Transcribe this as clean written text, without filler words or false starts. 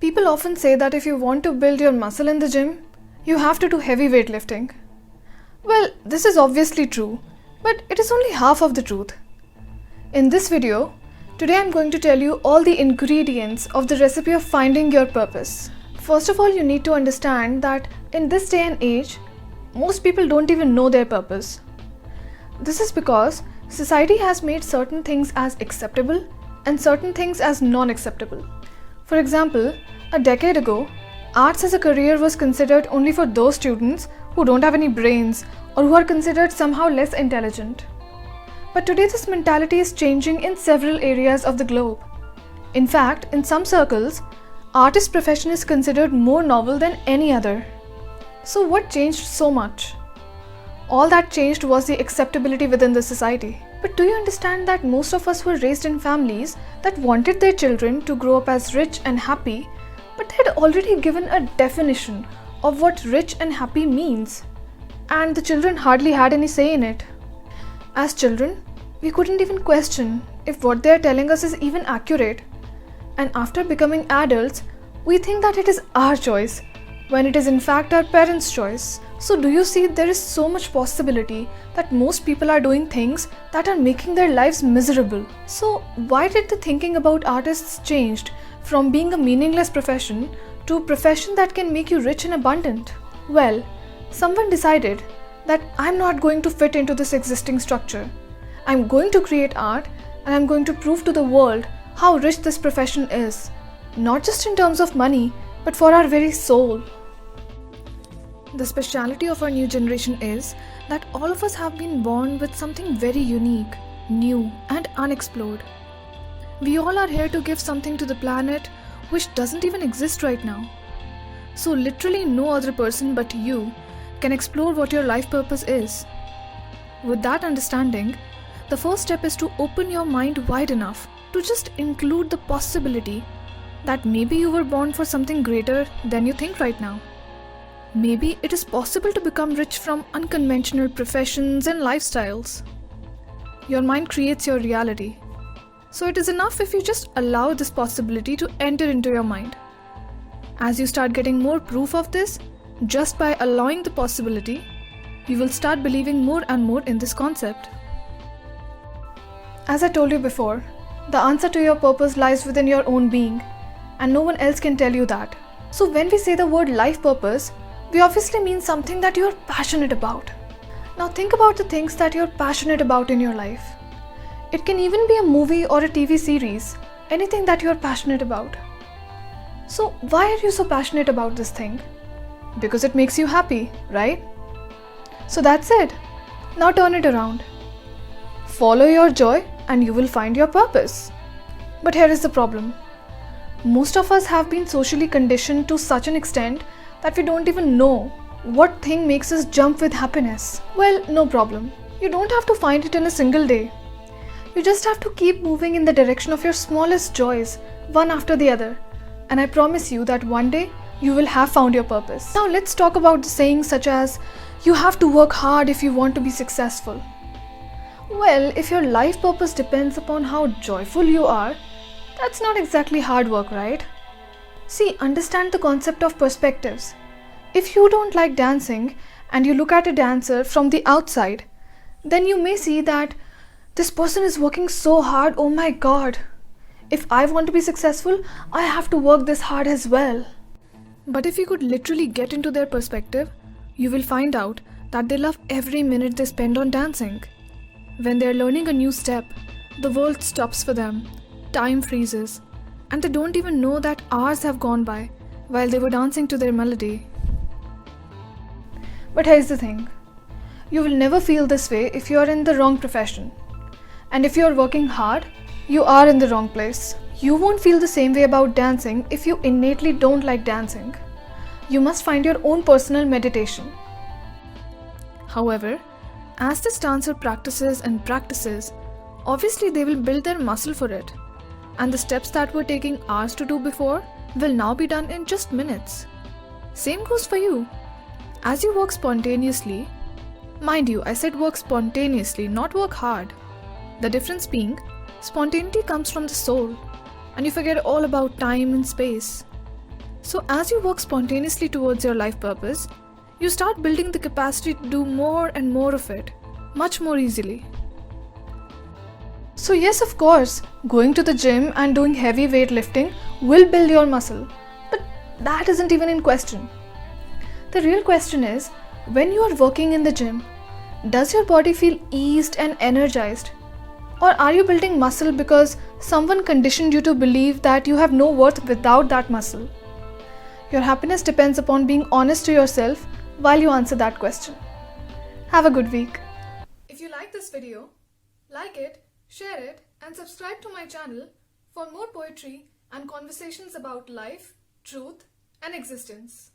People often say that if you want to build your muscle in the gym, you have to do heavy weightlifting. Well, this is obviously true, but it is only half of the truth. In this video, today I'm going to tell you all the ingredients of the recipe of finding your purpose. First of all, you need to understand that in this day and age, most people don't even know their purpose. This is because society has made certain things as acceptable and certain things as non-acceptable. For example, a decade ago, arts as a career was considered only for those students who don't have any brains or who are considered somehow less intelligent. But today this mentality is changing in several areas of the globe. In fact, in some circles, artist profession is considered more noble than any other. So what changed so much? All that changed was the acceptability within the society. But do you understand that most of us were raised in families that wanted their children to grow up as rich and happy, but they had already given a definition of what rich and happy means, and the children hardly had any say in it. As children, we couldn't even question if what they are telling us is even accurate. And after becoming adults, we think that it is our choice, when it is in fact our parents' choice. So do you see, there is so much possibility that most people are doing things that are making their lives miserable. So why did the thinking about artists changed from being a meaningless profession to a profession that can make you rich and abundant? Well, someone decided that I'm not going to fit into this existing structure. I'm going to create art and I'm going to prove to the world how rich this profession is. Not just in terms of money, but for our very soul. The speciality of our new generation is that all of us have been born with something very unique, new and unexplored. We all are here to give something to the planet which doesn't even exist right now. So literally no other person but you can explore what your life purpose is. With that understanding, the first step is to open your mind wide enough to just include the possibility that maybe you were born for something greater than you think right now. Maybe it is possible to become rich from unconventional professions and lifestyles. Your mind creates your reality. So it is enough if you just allow this possibility to enter into your mind. As you start getting more proof of this, just by allowing the possibility, you will start believing more and more in this concept. As I told you before, the answer to your purpose lies within your own being, and no one else can tell you that. So when we say the word life purpose, we obviously mean something that you are passionate about. Now think about the things that you are passionate about in your life. It can even be a movie or a TV series, anything that you are passionate about. So why are you so passionate about this thing? Because it makes you happy, right? So that's it. Now turn it around. Follow your joy and you will find your purpose. But here is the problem. Most of us have been socially conditioned to such an extent that we don't even know what thing makes us jump with happiness. Well, no problem. You don't have to find it in a single day. You just have to keep moving in the direction of your smallest joys, one after the other. And I promise you that one day you will have found your purpose. Now let's talk about the sayings such as, you have to work hard if you want to be successful. Well, if your life purpose depends upon how joyful you are, that's not exactly hard work, right? See, understand the concept of perspectives. If you don't like dancing and you look at a dancer from the outside, then you may see that this person is working so hard, oh my god. If I want to be successful, I have to work this hard as well. But if you could literally get into their perspective, you will find out that they love every minute they spend on dancing. When they are learning a new step, the world stops for them, time freezes, and they don't even know that hours have gone by while they were dancing to their melody. But here's the thing. You will never feel this way if you are in the wrong profession. And if you are working hard, you are in the wrong place. You won't feel the same way about dancing if you innately don't like dancing. You must find your own personal meditation. However, as this dancer practices and practices, obviously they will build their muscle for it. And the steps that were taking hours to do before will now be done in just minutes. Same goes for you. As you work spontaneously, mind you, I said work spontaneously, not work hard. The difference being, spontaneity comes from the soul, and you forget all about time and space. So, as you work spontaneously towards your life purpose, you start building the capacity to do more and more of it, much more easily. So, yes, of course, going to the gym and doing heavy weightlifting will build your muscle, but that isn't even in question. The real question is, when you are working in the gym, does your body feel eased and energized? Or are you building muscle because someone conditioned you to believe that you have no worth without that muscle? Your happiness depends upon being honest to yourself while you answer that question. Have a good week. If you like this video, like it, share it, and subscribe to my channel for more poetry and conversations about life, truth, and existence.